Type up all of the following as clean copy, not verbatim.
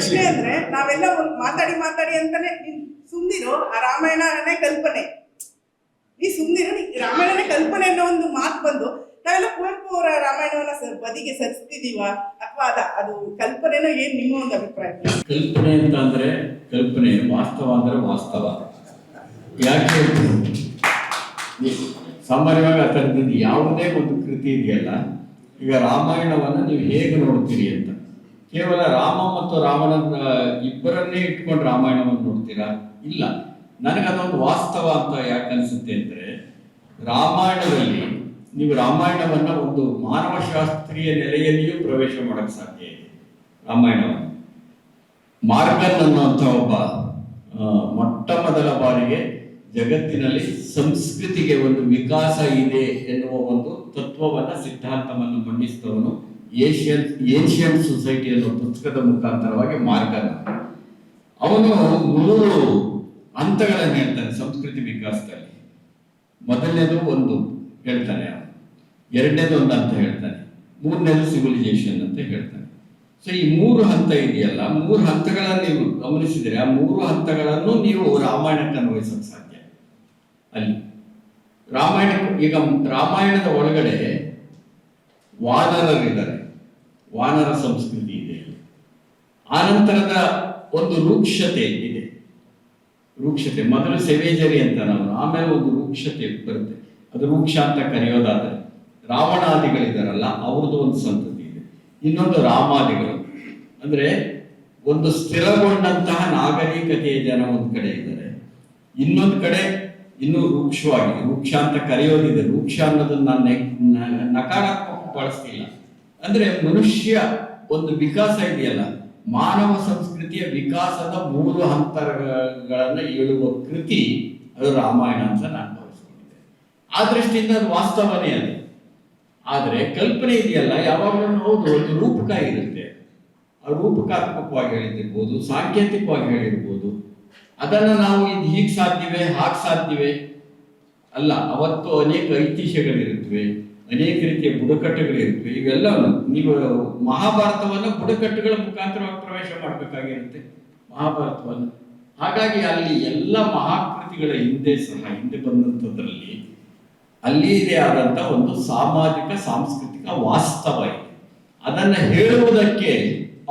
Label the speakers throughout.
Speaker 1: ಪ್ರಶ್ನೆ ಅಂದ್ರೆ ನಾವೆಲ್ಲ ಮಾತಾಡಿ ಮಾತಾಡಿ ಅಂತಾನೆ ಸುಮ್ನಿರು, ಆ ರಾಮಾಯಣನೇ ಕಲ್ಪನೆ, ನೀ ಸುಮ್ನಿರು, ರಾಮಾಯಣನೇ ಕಲ್ಪನೆ ಅನ್ನೋ ಒಂದು ಮಾತು ಬಂದು ನಾವೆಲ್ಲ ಕುವೆಂಪು ಅವರ ರಾಮಾಯಣವನ್ನ ಬದಿಗೆ ಸರಿಸ್ತಿದೀವ ಅಥವಾ ಅದು ಕಲ್ಪನೆನೋ? ಏನ್ ನಿಮ್ಮ ಒಂದು ಅಭಿಪ್ರಾಯ?
Speaker 2: ಕಲ್ಪನೆ ಅಂತ ಅಂದ್ರೆ ಕಲ್ಪನೆ, ವಾಸ್ತವ ಅಂದ್ರೆ ವಾಸ್ತವ. ಯಾಕೆ ಸಾಮಾನ್ಯವಾಗಿ ಆ ಥರದ್ದು ಯಾವುದೇ ಒಂದು ಕೃತಿ ಇದೆಯಲ್ಲ, ಈಗ ರಾಮಾಯಣವನ್ನು ನೀವು ಹೇಗೆ ನೋಡ್ತೀರಿ ಅಂತ, ಕೇವಲ ರಾಮ ಮತ್ತು ರಾವಣ ಇಬ್ಬರನ್ನೇ ಇಟ್ಕೊಂಡು ರಾಮಾಯಣವನ್ನು ನೋಡ್ತೀರಾ? ಇಲ್ಲ. ನನಗದೊಂದು ವಾಸ್ತವ ಅಂತ ಯಾಕೆ ಅನಿಸುತ್ತೆ ಅಂದರೆ, ರಾಮಾಯಣದಲ್ಲಿ ನೀವು ರಾಮಾಯಣವನ್ನ ಒಂದು ಮಾನವಶಾಸ್ತ್ರೀಯ ನೆಲೆಯಲ್ಲಿಯೂ ಪ್ರವೇಶ ಮಾಡಕ್ಕೆ ಸಾಧ್ಯ ಇದೆ. ರಾಮಾಯಣವನ್ನು ಮಾರ್ಗನ್ ಅನ್ನುವಂಥ ಒಬ್ಬ ಮೊಟ್ಟ ಮೊದಲ ಬಾರಿಗೆ ಜಗತ್ತಿನಲ್ಲಿ ಸಂಸ್ಕೃತಿಗೆ ಒಂದು ವಿಕಾಸ ಇದೆ ಎನ್ನುವ ಒಂದು ತತ್ವವನ್ನ, ಸಿದ್ಧಾಂತವನ್ನು ಮಂಡಿಸಿದವನು ಏನ್ಷಿಯಂಟ್ ಸೊಸೈಟಿ ಅನ್ನೋ ಪುಸ್ತಕದ ಮುಖಾಂತರವಾಗಿ ಮಾರ್ಗನ್. ಅವನು 3 ಹಂತಗಳನ್ನು ಹೇಳ್ತಾನೆ ಸಂಸ್ಕೃತಿ ವಿಕಾಸದಲ್ಲಿ. ಮೊದಲನೇದು ಒಂದು ಹೇಳ್ತಾನೆ, ಎರಡನೇದು ಒಂದು ಹಂತ ಹೇಳ್ತಾನೆ, ಮೂರನೇದು ಸಿವಿಲೈಸೇಷನ್ ಅಂತ ಹೇಳ್ತಾನೆ. ಸೊ ಈ 3 ಹಂತ ಇದೆಯಲ್ಲ, 3 ಹಂತಗಳನ್ನು ನೀವು ಗಮನಿಸಿದರೆ ಆ 3 ಹಂತಗಳನ್ನು ನೀವು ರಾಮಾಯಣಕ್ಕೆ ಅನ್ವಯಿಸೋಕೆ ಸಾಧ್ಯ. ಅಲ್ಲಿ ಈಗ ರಾಮಾಯಣದ ಒಳಗಡೆ ವಾನರರಿದ್ದಾರೆ, ವಾನರ ಸಂಸ್ಕೃತಿ ಇದೆ. ಆನಂತರದ ಒಂದು ರೂಕ್ಷತೆ ಇದೆ. ರೂಕ್ಷತೆ ಮೊದಲು ಸೆವೇಜರಿ ಅಂತ ನಾವು, ಆಮೇಲೆ ಒಂದು ರೂಕ್ಷತೆ ಬರುತ್ತೆ. ಅದು ರೂಕ್ಷ ಅಂತ ಕರೆಯೋದಾದರೆ, ರಾವಣಾದಿಗಳಿದಾರಲ್ಲ ಅವ್ರದ್ದು ಒಂದು ಸಂತತಿ ಇದೆ. ಇನ್ನೊಂದು ರಾಮಾದಿಗಳು, ಅಂದ್ರೆ ಒಂದು ಸ್ಥಿರಗೊಂಡಂತಹ ನಾಗರಿಕತೆಯ ಜನ ಒಂದು ಕಡೆ ಇದ್ದಾರೆ. ಇನ್ನೊಂದು ಕಡೆ ಇನ್ನೂ ರೂಕ್ಷವಾಗಿ, ರೂಕ್ಷ ಅಂತ ಕರೆಯೋದಿದೆ. ರೂಕ್ಷ ಅನ್ನೋದನ್ನ ನಾನು ನಕಾರಾತ್ಮಕ ಬಳಸ್ತಿಲ್ಲ. ಅಂದ್ರೆ ಮನುಷ್ಯ ಒಂದು ವಿಕಾಸ ಇದೆಯಲ್ಲ, ಮಾನವ ಸಂಸ್ಕೃತಿಯ ವಿಕಾಸದ 3 ಹಂತಗಳನ್ನ ಹೇಳುವ ಕೃತಿ ಅದು ರಾಮಾಯಣ ಅಂತ ನಾನು ಭಾವಿಸ್ಕೊಂಡಿದ್ದೆ. ಆ ದೃಷ್ಟಿಯಿಂದ ಅದು ವಾಸ್ತವನೇ ಅದು. ಆದರೆ ಕಲ್ಪನೆ ಇದೆಯಲ್ಲ, ಯಾವಾಗಲೂ ಹೌದು ಒಂದು ರೂಪಕ ಇರುತ್ತೆ. ಆ ರೂಪಕಾತ್ಮಕವಾಗಿ ಹೇಳಿರ್ಬೋದು, ಸಾಂಕೇತಿಕವಾಗಿ ಹೇಳಿರ್ಬೋದು. ಅದನ್ನ ನಾವು ಇದು ಹೀಗೆ ಸಾಧ್ಯವೇ, ಹಾಗೆ ಸಾಧ್ಯವೇ ಅಲ್ಲ. ಅವತ್ತು ಅನೇಕ ಐತಿಹ್ಯಗಳಿರುತ್ತವೆ, ಅನೇಕ ರೀತಿಯ ಬುಡಕಟ್ಟುಗಳಿರುತ್ತವೆ. ಇವೆಲ್ಲವನ್ನು ನೀವು ಮಹಾಭಾರತವನ್ನು ಬುಡಕಟ್ಟುಗಳ ಮುಖಾಂತರವಾಗಿ ಪ್ರವೇಶ ಮಾಡಬೇಕಾಗಿರುತ್ತೆ, ಮಹಾಭಾರತವನ್ನು. ಹಾಗಾಗಿ ಅಲ್ಲಿ ಎಲ್ಲ ಮಹಾಕೃತಿಗಳ ಹಿಂದೆ ಬಂದಂಥದ್ರಲ್ಲಿ ಅಲ್ಲಿಯದೇ ಆದಂಥ ಒಂದು ಸಾಮಾಜಿಕ ಸಾಂಸ್ಕೃತಿಕ ವಾಸ್ತವ ಇದೆ. ಅದನ್ನು ಹೇಳುವುದಕ್ಕೆ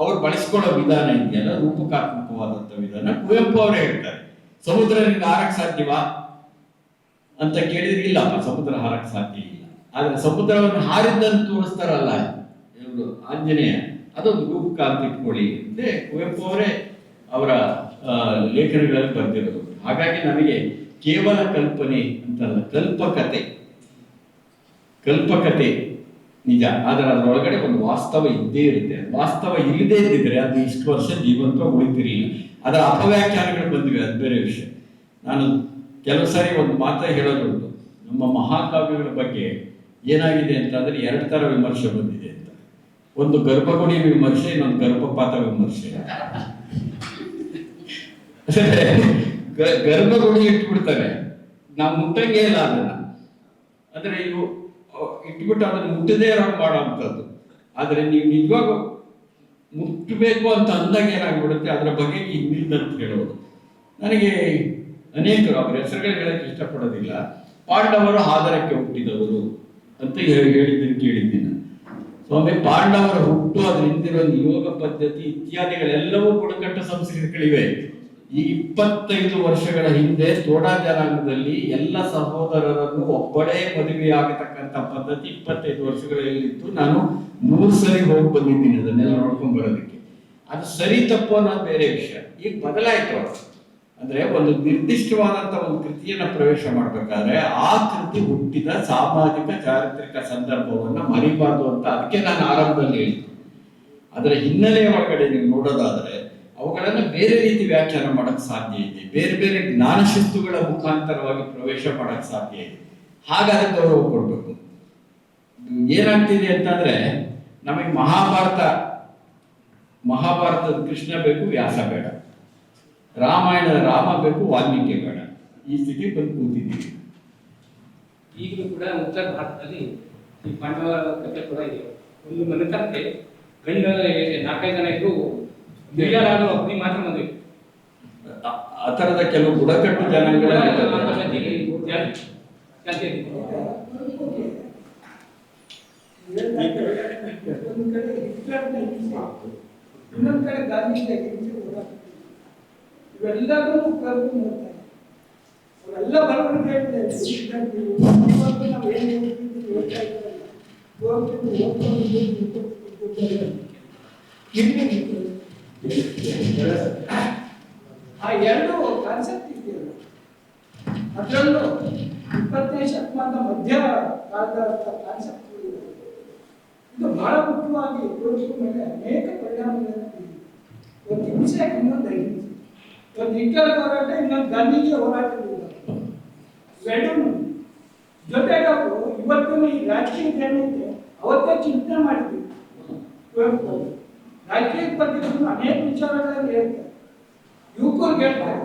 Speaker 2: ಅವ್ರು ಬಳಸ್ಕೊಳ್ಳೋ ವಿಧಾನ ಇದೆಯಲ್ಲ, ರೂಪಕಾತ್ಮಕವಾದಂಥ ವಿಧಾನ. ಕುವೆಂಪು ಅವರೇ ಹೇಳ್ತಾರೆ, ಸಮುದ್ರ ನಿಮ್ಗೆ ಹಾರಕ್ಕೆ ಸಾಧ್ಯವಾ ಅಂತ ಕೇಳಿದ್ರೆ ಇಲ್ಲಪ್ಪ, ಸಮುದ್ರ ಹಾರಕ್ಕೆ ಸಾಧ್ಯ ಇಲ್ಲ. ಆದ್ರೆ ಸಮುದ್ರವನ್ನು ಹಾರಿದ್ದನ್ನು ತೋರಿಸ್ತಾರಲ್ಲ ಇವರು, ಆಂಜನೇಯ, ಅದೊಂದು ರೂಪಕ ಅಂತ ಇಟ್ಕೊಳ್ಳಿ ಅಂತ ಕುವೆಂಪು ಅವರೇ ಅವರ ಲೇಖನಗಳಲ್ಲಿ ಬರೆದಿರೋದು. ಹಾಗಾಗಿ ನನಗೆ ಕೇವಲ ಕಲ್ಪನೆ ಅಂತಲ್ಲ, ಕಲ್ಪಕತೆ ನಿಜ, ಆದರೆ ಅದರೊಳಗಡೆ ಒಂದು ವಾಸ್ತವ ಇದ್ದೇ ಇರುತ್ತೆ. ವಾಸ್ತವ ಇಲ್ಲದೇ ಇದ್ದಿದ್ರೆ ಅದು ಇಷ್ಟು ವರ್ಷ ಜೀವಂತವಾಗಿ ಉಳಿತಿರಲಿಲ್ಲ. ಅದರ ಅಪವ್ಯಾಖ್ಯಾನಗಳು ಬಂದಿವೆ, ಅದು ಬೇರೆ ವಿಷಯ. ನಾನು ಕೆಲವು ಸಾರಿ ಒಂದು ಮಾತು ಹೇಳೋದುಂಟು, ನಮ್ಮ ಮಹಾಕಾವ್ಯಗಳ ಬಗ್ಗೆ ಏನಾಗಿದೆ ಅಂತಂದ್ರೆ 2 ಥರ ವಿಮರ್ಶೆ ಬಂದಿದೆ ಅಂತ. ಒಂದು ಗರ್ಭಗುಡಿ ವಿಮರ್ಶೆ, ಇನ್ನೊಂದು ಗರ್ಭಪಾತ ವಿಮರ್ಶೆ. ಗರ್ಭಗುಡಿ ಇಟ್ಬಿಡ್ತಾರೆ, ನಾವು ಮುಟ್ಟಂಗೆ ಇಲ್ಲ ಅದನ್ನ. ಅಂದ್ರೆ ಇವು ಇಟ್ಬಿಟ್ಟು ಅದನ್ನು ಮುಟ್ಟದೇ ಇರೋ ಮಾಡೋವಂಥದ್ದು. ಆದರೆ ನೀವು ನಿಜವಾಗ ಮುಟ್ಟಬೇಕು ಅಂತ ಅಂದಾಗ ಏನಾಗ್ಬಿಡುತ್ತೆ, ಅದರ ಬಗ್ಗೆ ಇನ್ನಿಂದಂತ ಹೇಳೋದು. ನನಗೆ ಅನೇಕರು ಅವರ ಹೆಸರುಗಳು ಹೇಳಕ್ಕೆ ಇಷ್ಟಪಡೋದಿಲ್ಲ. ಪಾಂಡವರು ಆಧಾರಕ್ಕೆ ಹುಟ್ಟಿದವರು ಅಂತ ಹೇಳಿದ್ದನ್ನು ಕೇಳಿದ್ದೀನಿ. ಸ್ವಾಮಿ, ಪಾಂಡವರ ಹುಟ್ಟು, ಅದ್ರ ಹಿಂದಿರೋ ಯೋಗ ಪದ್ಧತಿ ಇತ್ಯಾದಿಗಳೆಲ್ಲವೂ ಬುಡಕಟ್ಟು ಸಂಸ್ಕೃತಿಗಳಿವೆ. ಈ 25 ವರ್ಷಗಳ ಹಿಂದೆ ತೋಡಾ ಜನಾಂಗದಲ್ಲಿ ಎಲ್ಲ ಸಹೋದರರನ್ನು ಒಬ್ಬಳೇ ಮದುವೆಯಾಗತಕ್ಕಂಥ ಪದ್ಧತಿ 25 ವರ್ಷಗಳಲ್ಲಿತ್ತು. ನಾನು 3 ಸರಿ ಹೋಗಿ ಬಂದಿದ್ದೀನಿ ಅದನ್ನೆಲ್ಲ ನೋಡ್ಕೊಂಡ್ ಬರೋದಕ್ಕೆ. ಅದು ಸರಿ ತಪ್ಪು ಅನ್ನೋದು ಬೇರೆ ವಿಷಯ. ಈಗ ಬದಲಾಯಿತು. ಅಂದ್ರೆ ಒಂದು ನಿರ್ದಿಷ್ಟವಾದಂಥ ಒಂದು ಕೃತಿಯನ್ನ ಪ್ರವೇಶ ಮಾಡಬೇಕಾದ್ರೆ ಆ ಕೃತಿ ಹುಟ್ಟಿದ ಸಾಮಾಜಿಕ ಚಾರಿತ್ರಿಕ ಸಂದರ್ಭವನ್ನ ಮರಿಬಾರ್ದು ಅಂತ ಅದಕ್ಕೆ ನಾನು ಆರಂಭದಲ್ಲಿ ಹೇಳಿದ್ದು. ಅದರ ಹಿನ್ನೆಲೆಯ ಒಳಗಡೆ ನೀವು ನೋಡೋದಾದ್ರೆ ಅವುಗಳನ್ನು ಬೇರೆ ರೀತಿ ವ್ಯಾಖ್ಯಾನ ಮಾಡಕ್ ಸಾಧ್ಯ ಇದೆ, ಬೇರೆ ಬೇರೆ ಜ್ಞಾನಶಿಸ್ತುಗಳ ಮುಖಾಂತರವಾಗಿ ಪ್ರವೇಶ ಮಾಡಕ್ ಸಾಧ್ಯ ಇದೆ. ಹಾಗಾದ್ರೆ ಗೌರವ ಕೊಡ್ಬೇಕು. ಏನಾಗ್ತಿದೆ ಅಂತಂದ್ರೆ, ನಮಗೆ ಮಹಾಭಾರತದ ಕೃಷ್ಣ ಬೇಕು, ವ್ಯಾಸ ಬೇಡ. ರಾಮಾಯಣದ ರಾಮ ಬೇಕು, ವಾಲ್ಮೀಕಿ ಬೇಡ. ಈ ಸ್ಥಿತಿ ಬಂದು ಕೂತಿದ್ದೀವಿ.
Speaker 3: ಈಗಲೂ ಕೂಡ ಉತ್ತರ ಭಾರತದಲ್ಲಿ ಈ ಪಾಂಡವರ ಕಥೆ ಕೂಡ ಇದೆ. ಒಂದು ಮನೆತನಕ್ಕೆ ಗಂಡ 4-5 ಜನ ಇದ್ರು ಹಿರಿಯರಾಗಲು ನೀವು ಮಾತ್ರ ಮದುವೆ
Speaker 2: ಆ ಥರದ ಕೆಲವು ಬುಡಕಟ್ಟು ಜನಾಂಗಗಳ
Speaker 4: ಇನ್ನೊಂದು ಕಡೆ ಗಾಂಧಿ ಇವೆಲ್ಲರೂ ಕರ್ಕೊಂಡು ನೋಡ್ತಾರೆ. ಅವರೆಲ್ಲ ಬರವಣಿಗೆ ಹೇಳ್ತಾರೆ. ನಾವು ಏನು ಆ ಎರಡು ಕಾನ್ಸೆಪ್ಟ್ ಇದೆಯಲ್ಲ, ಅದರಲ್ಲೂ 20ನೇ ಶತಮಾನದ ಮಧ್ಯ ಕಾಲದ ಕಾನ್ಸೆಪ್ಟ್ ಇದು ಬಹಳ ಮುಖ್ಯವಾಗಿ ಯೋಚಿಸುವ ಮೇಲೆ ಅನೇಕ ಪರಿಣಾಮಗಳನ್ನು ಬೀರಿದೆ. ಒಂದು ಹಿಂಸೆ ಇನ್ನೊಂದು ಅಹಿಂಸೆ, ಒಂದು ಹಿಟ್ಲರ್ ಹೋರಾಟ ಇನ್ನೊಂದು ಗಾಂಧೀಜಿ ಹೋರಾಟ ಎರಡು ಜೊತೆಗೆ ಅವರು ಇವತ್ತಿನ ಈ ರಾಜಕೀಯ ಏನಿದೆ ಅವತ್ತೇ ಚಿಂತನೆ ಮಾಡಿದ್ವಿ. ರಾಜಕೀಯದ ಬಗ್ಗೆ ಅನೇಕ ವಿಚಾರಗಳಲ್ಲಿ ಹೇಳ್ತಾರೆ. ಯುವಕರಿಗೆ ಹೇಳ್ತಾರೆ,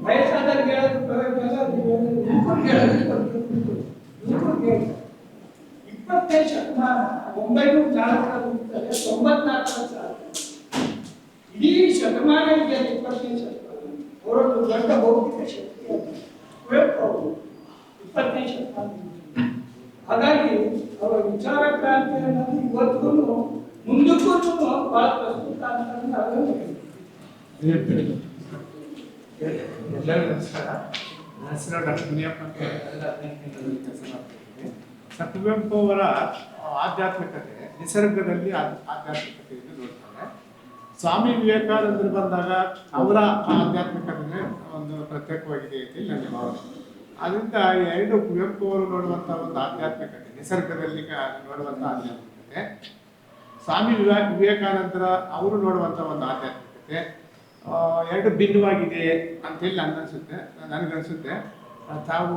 Speaker 4: ವಯಸ್ಸಾದವ್ರಿಗೆ ಯುವಕರಿಗೆ ಹೇಳ್ತಾರೆ. 20ನೇ ಶತಮಾನ 1904 94 ಇಡೀ ಶತಮಾನ ಇದೆ. 20ನೇ ಶತಮಾನ ಅವರೊಂದು ದೊಡ್ಡ ಭೌತಿಕ ಶಕ್ತಿ ಕುವೆಂಪು ಅವರು 20ನೇ ಶತಮಾನ. ಹಾಗಾಗಿ ಅವರ ವಿಚಾರ ಕ್ರಾಂತಿ ಅನ್ನೋದು ಇವತ್ತಿಗೂ ಮುಂದಕ್ಕೂ ಬಹಳ ಪ್ರಸ್ತುತ ಅಂತ
Speaker 5: ಎಲ್ಲರಿಗೂ ನಮಸ್ಕಾರ. ನನ್ನ ಹೆಸರು ಡಾಕ್ಟರ್ ಮುನಿಯಪ್ಪ ಅಂತ ಕೆಲಸ ಮಾಡ್ತಿದ್ದೀನಿ. ಸರ್, ಕುವೆಂಪು ಅವರ ಆಧ್ಯಾತ್ಮಿಕತೆ ನಿಸರ್ಗದಲ್ಲಿ ಆಧ್ಯಾತ್ಮಿಕತೆಯನ್ನು ನೋಡ್ತಾರೆ. ಸ್ವಾಮಿ ವಿವೇಕಾನಂದರು ಬಂದಾಗ ಅವರ ಆಧ್ಯಾತ್ಮಿಕತೆ ಒಂದು ಪ್ರತ್ಯೇಕವಾಗಿದೆ ಅಂತ ನನ್ನ ಭಾವನೆ. ಅದರಿಂದ ಎರಡು ಕುವೆಂಪು ಅವರು ನೋಡುವಂಥ ಒಂದು ಆಧ್ಯಾತ್ಮಿಕತೆ, ನಿಸರ್ಗದಲ್ಲಿ ನೋಡುವಂಥ ಆಧ್ಯಾತ್ಮಿಕತೆ, ಸ್ವಾಮಿ ವಿವೇಕಾನಂದರ ಅವರು ನೋಡುವಂಥ ಒಂದು ಆಧ್ಯಾತ್ಮಿಕತೆ ಎರಡು ಭಿನ್ನವಾಗಿದೆ ಅಂತೇಳಿ ನನಗನ್ಸುತ್ತೆ. ತಾವು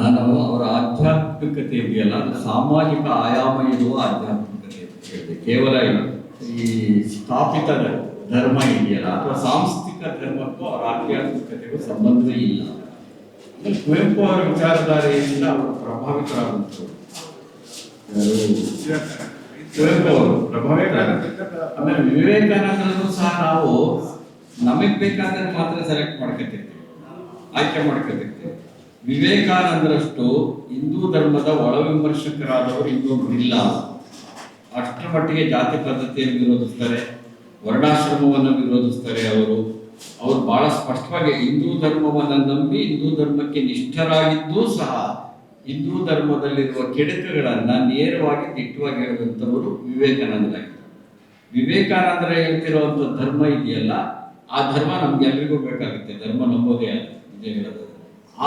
Speaker 2: ನಾನು ಅವರ ಆಧ್ಯಾತ್ಮಿಕತೆ ಇದೆಯಲ್ಲ, ಅದು ಸಾಮಾಜಿಕ ಆಯಾಮ ಇರುವ ಆಧ್ಯಾತ್ಮಿಕತೆ ಅಂತ ಹೇಳಿದೆ. ಕೇವಲ ಈ ಸ್ಥಾಪಿತ ಧರ್ಮ ಇದೆಯಲ್ಲ ಅಥವಾ ಸಾಂಸ್ಥಿಕ ಧರ್ಮಕ್ಕೂ ಅವರ ಆಧ್ಯಾತ್ಮಿಕತೆಗೂ ಸಂಬಂಧವೇ ಇಲ್ಲ. ಕುವೆಂಪು ಅವರ ವಿಚಾರಧಾರೆಯಿಂದ ಅವರು ಪ್ರಭಾವಿತರಾಗುತ್ತಾರೆ. ಕುವೆಂಪು ಅವರು ಆಮೇಲೆ ವಿವೇಕಾನಂದರನ್ನು ಸಹ ನಾವು ನಮಗೆ ಬೇಕಾದ್ರೆ ಮಾತ್ರ ಸೆಲೆಕ್ಟ್ ಮಾಡ್ಕೊತಿರ್ತೀವಿ, ಆಯ್ಕೆ ಮಾಡ್ಕೊತಿರ್ತೀವಿ. ವಿವೇಕಾನಂದರಷ್ಟು ಹಿಂದೂ ಧರ್ಮದ ಒಳವಿಮರ್ಶಕರಾದವರು ಇನ್ನೊಬ್ರು ಇಲ್ಲ. ಅಷ್ಟರ ಮಟ್ಟಿಗೆ ಜಾತಿ ಪದ್ಧತಿಯನ್ನು ವಿರೋಧಿಸ್ತಾರೆ, ವರ್ಣಾಶ್ರಮವನ್ನು ವಿರೋಧಿಸ್ತಾರೆ. ಅವರು ಬಹಳ ಸ್ಪಷ್ಟವಾಗಿ ಹಿಂದೂ ಧರ್ಮವನ್ನು ನಂಬಿ ಹಿಂದೂ ಧರ್ಮಕ್ಕೆ ನಿಷ್ಠರಾಗಿದ್ದೂ ಸಹ ಹಿಂದೂ ಧರ್ಮದಲ್ಲಿರುವ ಕೆಡುಕುಗಳನ್ನ ನೇರವಾಗಿ ದಿಟ್ಟವಾಗಿ ಹೇಳುವಂಥವರು ವಿವೇಕಾನಂದರಾಗಿದ್ದರು. ವಿವೇಕಾನಂದರ ಹೇಳ್ತಿರುವಂಥ ಧರ್ಮ ಇದೆಯಲ್ಲ, ಆ ಧರ್ಮ ನಮ್ಗೆಲ್ರಿಗೂ ಬೇಕಾಗುತ್ತೆ. ಧರ್ಮ ನಂಬೋದೇ ನಿಜ ಹೇಳೋದು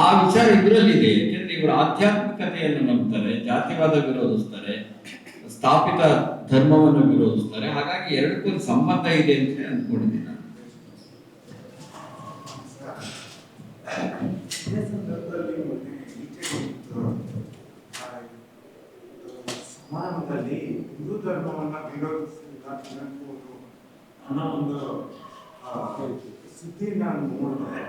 Speaker 2: ಆ ವಿಚಾರ ಇದರಲ್ಲಿದೆ. ಯಾಕೆಂದ್ರೆ ಇವರು ಆಧ್ಯಾತ್ಮಿಕತೆಯನ್ನು ನಂಬ್ತಾರೆ, ಜಾತಿವಾದ ವಿರೋಧಿಸ್ತಾರೆ, ಸ್ಥಾಪಿತ ಧರ್ಮವನ್ನು ವಿರೋಧಿಸ್ತಾರೆ. ಹಾಗಾಗಿ ಎರಡಕ್ಕೂ ಸಂಬಂಧ ಇದೆ ಅಂತ ಅಂದ್ಕೊಂಡಿದ್ದೀನಿ ನಾನು.
Speaker 6: ಸಮಾರಂಭದಲ್ಲಿ ಹಿಂದೂ ಧರ್ಮವನ್ನ ವಿರೋಧಿಸಿದ ಕುವೆಂಪು ಅನ್ನೋ ಒಂದು ಸುದ್ದಿ ನಾನು ನೋಡಿದೆ.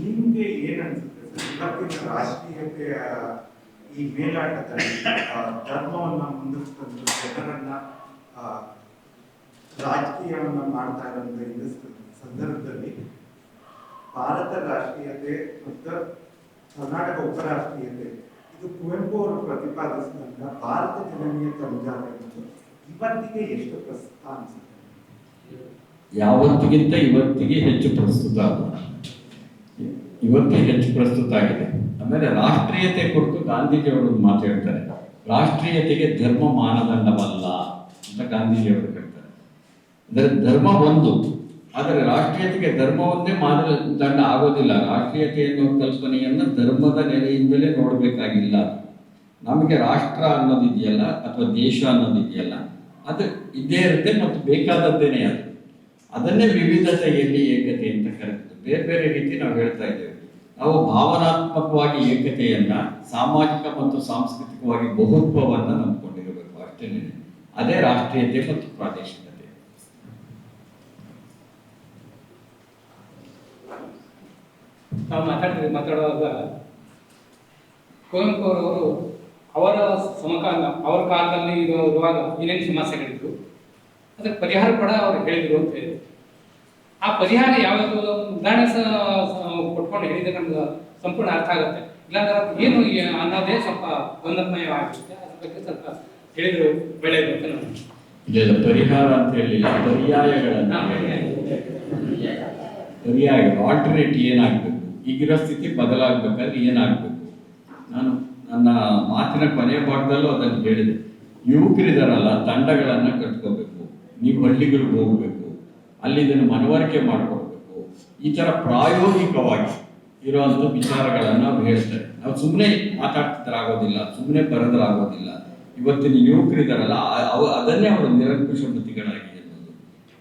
Speaker 6: ನಿಮ್ಗೆ ಏನನ್ಸುತ್ತೆ ಇವತ್ತಿನ ರಾಷ್ಟ್ರೀಯತೆಯ ಈ ಮೇಲಾಟದಲ್ಲಿ ಧರ್ಮವನ್ನ ಮುಂದಕ್ಕೆ ತಂದು ಜನರನ್ನ ರಾಜಕೀಯವನ್ನ ಮಾಡ್ತಾ ಇರುವಂತ ಸಂದರ್ಭದಲ್ಲಿ ಭಾರತ ರಾಷ್ಟ್ರೀಯತೆ ಮತ್ತು ಕರ್ನಾಟಕ ಉಪರಾಷ್ಟ್ರೀಯತೆ ಇದು ಕುವೆಂಪು ಅವರು ಪ್ರತಿಪಾದಿಸಿದಂತ ಭಾರತ ಜನನೀಯ ತನುಜಾತೆ ಇವತ್ತಿಗೆ ಎಷ್ಟು ಪ್ರಸ್ತುತ ಅನ್ಸುತ್ತೆ?
Speaker 2: ಯಾವತ್ತಿಗಿಂತ ಇವತ್ತಿಗೆ ಹೆಚ್ಚು ಪ್ರಸ್ತುತ ಇವತ್ತಿಗೆ ಹೆಚ್ಚು ಪ್ರಸ್ತುತ ಆಗಿದೆ. ಆಮೇಲೆ ರಾಷ್ಟ್ರೀಯತೆ ಕುರಿತು ಗಾಂಧೀಜಿಯವರು ಮಾತು ಹೇಳ್ತಾರೆ. ರಾಷ್ಟ್ರೀಯತೆಗೆ ಧರ್ಮ ಮಾನದಂಡವಲ್ಲ ಅಂತ ಗಾಂಧೀಜಿಯವರು ಹೇಳ್ತಾರೆ. ಅಂದರೆ ಧರ್ಮ ಒಂದು, ಆದರೆ ರಾಷ್ಟ್ರೀಯತೆಗೆ ಧರ್ಮವನ್ನೇ ಮಾನದಂಡ ಆಗೋದಿಲ್ಲ. ರಾಷ್ಟ್ರೀಯತೆ ಎನ್ನುವ ಕಲ್ಪನೆಯನ್ನು ಧರ್ಮದ ನೆಲೆಯಿಂದಲೇ ನೋಡಬೇಕಾಗಿಲ್ಲ. ನಮಗೆ ರಾಷ್ಟ್ರ ಅನ್ನೋದಿದೆಯಲ್ಲ ಅಥವಾ ದೇಶ ಅನ್ನೋದಿದೆಯಲ್ಲ, ಅದು ಇದ್ದೇ ಇರುತ್ತೆ ಮತ್ತು ಬೇಕಾದದ್ದೇನೆ ಅದು. ಅದನ್ನೇ ವಿವಿಧತೆಯಲ್ಲಿ ಏಕತೆ ಅಂತ ಕರೆದು ಬೇರೆ ಬೇರೆ ರೀತಿ ನಾವು ಹೇಳ್ತಾ ಇದ್ದೇವೆ. ನಾವು ಭಾವನಾತ್ಮಕವಾಗಿ ಏಕತೆಯನ್ನ, ಸಾಮಾಜಿಕ ಮತ್ತು ಸಾಂಸ್ಕೃತಿಕವಾಗಿ ಬಹುತ್ವವನ್ನು ನಂಬಿಕೊಂಡಿರಬೇಕು, ಅಷ್ಟೇನೆ. ಅದೇ ರಾಷ್ಟ್ರೀಯತೆ ಮತ್ತು ಪ್ರಾದೇಶಿಕತೆ.
Speaker 3: ನಾವು ಮಾತಾಡುವಾಗ ಕುವೆಂಪು ಅವರು ಅವರ ಸಮಕಾಲ, ಅವರ ಕಾಲದಲ್ಲಿ ಇರುವಾಗ ಏನೇನು ಸಮಸ್ಯೆಗಳಿತ್ತು, ಅದಕ್ಕೆ ಪರಿಹಾರ ಕೂಡ ಅವ್ರು ಹೇಳಿದ್ರು ಅಂತ ಹೇಳಿದ್ರು. ಆ ಪರಿಹಾರ ಯಾವ್ಯಾವ ಒಂದು ಉದಾಹರಣೆ ಕೊಟ್ಕೊಂಡು ಹೇಳಿದ್ರೆ ನಮ್ಗೆ ಸಂಪೂರ್ಣ ಅರ್ಥ ಆಗುತ್ತೆ. ಇಲ್ಲಾಂದ್ರೆ ಅದು ಏನು ಅನ್ನೋದೇ ಸ್ವಲ್ಪ ಗೊಂದಲಮಯವಾಗುತ್ತೆ. ಅದ್ರ ಬಗ್ಗೆ ಸ್ವಲ್ಪ ಹೇಳಿದ್ರು ಒಳ್ಳೆಯದು ಅಂತ ನಾನು
Speaker 2: ಇಲ್ಲ ಪರಿಹಾರ ಅಂತ ಹೇಳಿಲ್ಲ, ಪರ್ಯಾಯಗಳನ್ನ ಪರ್ಯಾಯ ಆಲ್ಟರ್ನೇಟ್ ಏನಾಗಬೇಕು, ಈಗಿರೋ ಸ್ಥಿತಿ ಬದಲಾಗಬೇಕಾದ್ರೆ ಏನಾಗಬೇಕು. ನಾನು ನನ್ನ ಮಾತಿನ ಕೊನೆಯ ಭಾಗದಲ್ಲೂ ಅದನ್ನು ಹೇಳಿದೆ. ಯುವಕರಿದಾರಲ್ಲ, ತಂಡಗಳನ್ನು ಕಟ್ಕೋಬೇಕು, ನೀವು ಹಳ್ಳಿಗಳಿಗೆ ಹೋಗಬೇಕು, ಅಲ್ಲಿ ಇದನ್ನು ಮನವರಿಕೆ ಮಾಡಿಕೊಡ್ಬೇಕು. ಈ ಥರ ಪ್ರಾಯೋಗಿಕವಾಗಿ ಇರುವಂಥ ವಿಚಾರಗಳನ್ನು ನಾವು ಹೇಳ್ತಾರೆ. ನಾವು ಸುಮ್ಮನೆ ಮಾತಾಡ್ತಿದ್ರಾಗೋದಿಲ್ಲ, ಸುಮ್ಮನೆ ಬರೆದ್ರಾಗೋದಿಲ್ಲ. ಇವತ್ತಿನ ಯುವಕರಿದಾರಲ್ಲ, ಅದನ್ನೇ ಅವರು ನಿರಂಕುಶ ಬುದ್ಧಿಗಳಾಗಿ ಅನ್ನೋದು,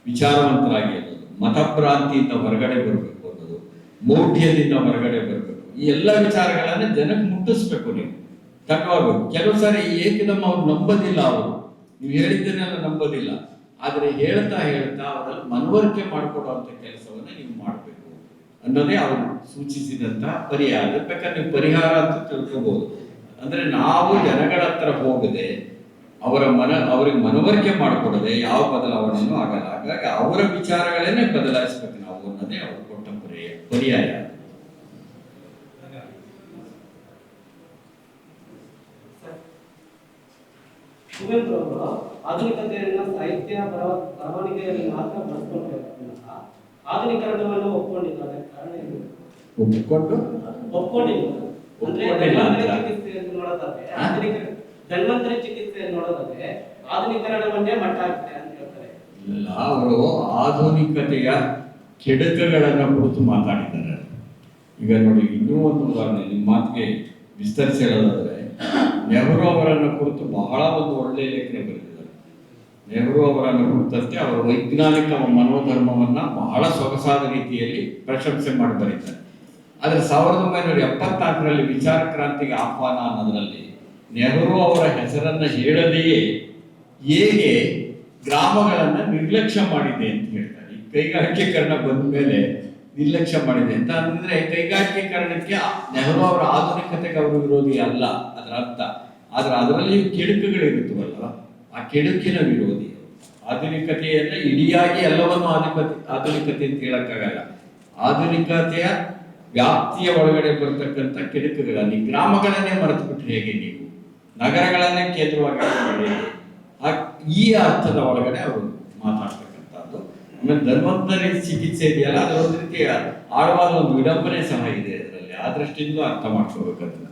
Speaker 2: ವಿಚಾರವಂತರಾಗಿ ಅನ್ನೋದು, ಮತಭ್ರಾಂತಿಯಿಂದ ಹೊರಗಡೆ ಬರಬೇಕು ಅನ್ನೋದು, ಮೌಢ್ಯದಿಂದ ಹೊರಗಡೆ ಬರಬೇಕು. ಈ ಎಲ್ಲ ವಿಚಾರಗಳನ್ನ ಜನಕ್ಕೆ ಮುಟ್ಟಿಸ್ಬೇಕು, ನೀವು ತಟ್ಟವಾಗಬೇಕು. ಕೆಲವು ಸಾರಿ ಏಕದಮ್ಮ ಅವ್ರು ನಂಬೋದಿಲ್ಲ, ಅವರು ನೀವು ಹೇಳಿದ್ದನ್ನೆಲ್ಲ ನಂಬೋದಿಲ್ಲ. ಆದರೆ ಹೇಳ್ತಾ ಹೇಳ್ತಾ ಅವರಲ್ಲಿ ಮನವರಿಕೆ ಮಾಡಿಕೊಡುವಂಥ ಕೆಲಸವನ್ನ ನೀವು ಮಾಡಬೇಕು ಅನ್ನೋದೇ ಅವರು ಸೂಚಿಸಿದಂತ ಪರಿಹಾರ. ಬೇಕಾದ್ರೆ ನೀವು ಪರಿಹಾರ ಅಂತ ತಿಳ್ಕೋಬಹುದು. ಅಂದ್ರೆ ನಾವು ಜನಗಳ ಹತ್ರ ಹೋಗದೆ ಅವರಿಗೆ ಮನವರಿಕೆ ಮಾಡಿಕೊಡದೆ ಯಾವ ಬದಲಾವಣೆಯೂ ಆಗಲ್ಲ. ಹಾಗಾಗಿ ಅವರ ವಿಚಾರಗಳನ್ನೇ ಬದಲಾಯಿಸ್ಬೇಕು ನಾವು ಅನ್ನೋದೇ ಅವರು ಕೊಟ್ಟ ಪರ್ಯಾಯ.
Speaker 7: ಕುವೆಂಪು ಅವರು ಆಧುನಿಕತೆಯನ್ನ ಸಾಹಿತ್ಯ ಬರವಣಿಗೆಯಲ್ಲಿ ಮಾತ್ರ ಬಳಸ್ಕೊಳ್ಬೇಕು, ಆಧುನೀಕರಣವನ್ನು ಒಪ್ಕೊಂಡಿದ್ದಾರೆ. ಕಾರಣ ಏನು? ಒಪ್ಕೊಂಡಿಲ್ಲ ಅಂದ್ರೆ ಧನ್ವಂತರಿ ಚಿಕಿತ್ಸೆಯನ್ನು ನೋಡೋದಾದ್ರೆ ಧನ್ವಂತರಿ ಚಿಕಿತ್ಸೆಯನ್ನು ನೋಡೋದಾದ್ರೆ ಆಧುನೀಕರಣವನ್ನೇ ಮಟ್ಟ ಹಾಕ್ತಾರೆ ಅಂತ ಹೇಳ್ತಾರೆ.
Speaker 2: ಇಲ್ಲ, ಅವರು ಆಧುನಿಕತೆಯ ಕೆಡಕಗಳನ್ನ ಕುರಿತು ಮಾತಾಡಿದ್ದಾರೆ. ಈಗ ನೋಡಿ, ಇನ್ನೂ ಒಂದು ಉದಾಹರಣೆ ನಿಮ್ಮ ಮಾತಿಗೆ ವಿಸ್ತರಿಸಿ ಹೇಳೋದಾದ್ರೆ, ನೆಹರು ಅವರನ್ನು ಕುರಿತು ಬಹಳ ಒಂದು ಒಳ್ಳೆಯ ಲೇಖನೆ ಬರೆದಿದ್ದಾರೆ. ನೆಹರು ಅವರನ್ನು ಕುರಿತಂತೆ ಅವರ ವೈಜ್ಞಾನಿಕ ಮನೋಧರ್ಮವನ್ನ ಬಹಳ ಸೊಗಸಾದ ರೀತಿಯಲ್ಲಿ ಪ್ರಶಂಸೆ ಮಾಡಿ ಬರೀತಾರೆ. ಆದರೆ 1974ರಲ್ಲಿ ವಿಚಾರ ಕ್ರಾಂತಿಗೆ ಆಹ್ವಾನ ಅನ್ನೋದರಲ್ಲಿ ನೆಹರು ಅವರ ಹೆಸರನ್ನ ಹೇಳದೆಯೇ ಹೇಗೆ ಗ್ರಾಮಗಳನ್ನ ನಿರ್ಲಕ್ಷ್ಯ ಮಾಡಿದೆ ಅಂತ ಹೇಳ್ತಾರೆ. ಈ ಕೈಗಾರಿಕೀಕರಣ ಬಂದ ಮೇಲೆ ನಿರ್ಲಕ್ಷ್ಯ ಮಾಡಿದೆ ಅಂತ ಅಂದ್ರೆ, ಕೈಗಾರಿಕೀಕರಣಕ್ಕೆ ನೆಹರು ಅವರ ಆಧುನಿಕತೆಗೆ ಅವರು ವಿರೋಧಿ ಅಲ್ಲ ಅದರ ಅರ್ಥ. ಆದ್ರೆ ಅದರಲ್ಲಿ ಕೆಡುಕುಗಳಿರುತ್ತವಲ್ಲ, ಆ ಕೆಡುಕಿನ ವಿರೋಧಿ. ಆಧುನಿಕತೆಯನ್ನ ಇಡಿಯಾಗಿ ಎಲ್ಲವನ್ನು ಆಧುನಿಕತೆ ಅಂತ ಹೇಳಕ್ಕಾಗಲ್ಲ. ಆಧುನಿಕತೆಯ ವ್ಯಾಪ್ತಿಯ ಒಳಗಡೆ ಬರ್ತಕ್ಕಂಥ ಕೆಡುಕುಗಳಲ್ಲಿ ಗ್ರಾಮಗಳನ್ನೇ ಮರೆತು ಬಿಟ್ರೆ ಹೇಗೆ, ನೀವು ನಗರಗಳನ್ನೇ ಕೇಂದ್ರವಾಗಿ ಈ ಅರ್ಥದ ಒಳಗಡೆ ಅವರು ಮಾತಾಡ್ತಕ್ಕಂಥದ್ದು. ಆಮೇಲೆ ಧನ್ವಂತರಿ ಚಿಕಿತ್ಸೆ ಇದೆಯಲ್ಲ, ಅದೊಂದು ರೀತಿಯ ಆಳವಾದ ಒಂದು ವಿಡಂಬನೆ ಸಹ ಇದೆ ಅದರಲ್ಲಿ. ಆ ದೃಷ್ಟಿಯಿಂದ ಅರ್ಥ ಮಾಡ್ಕೋಬೇಕು ಅದನ್ನ.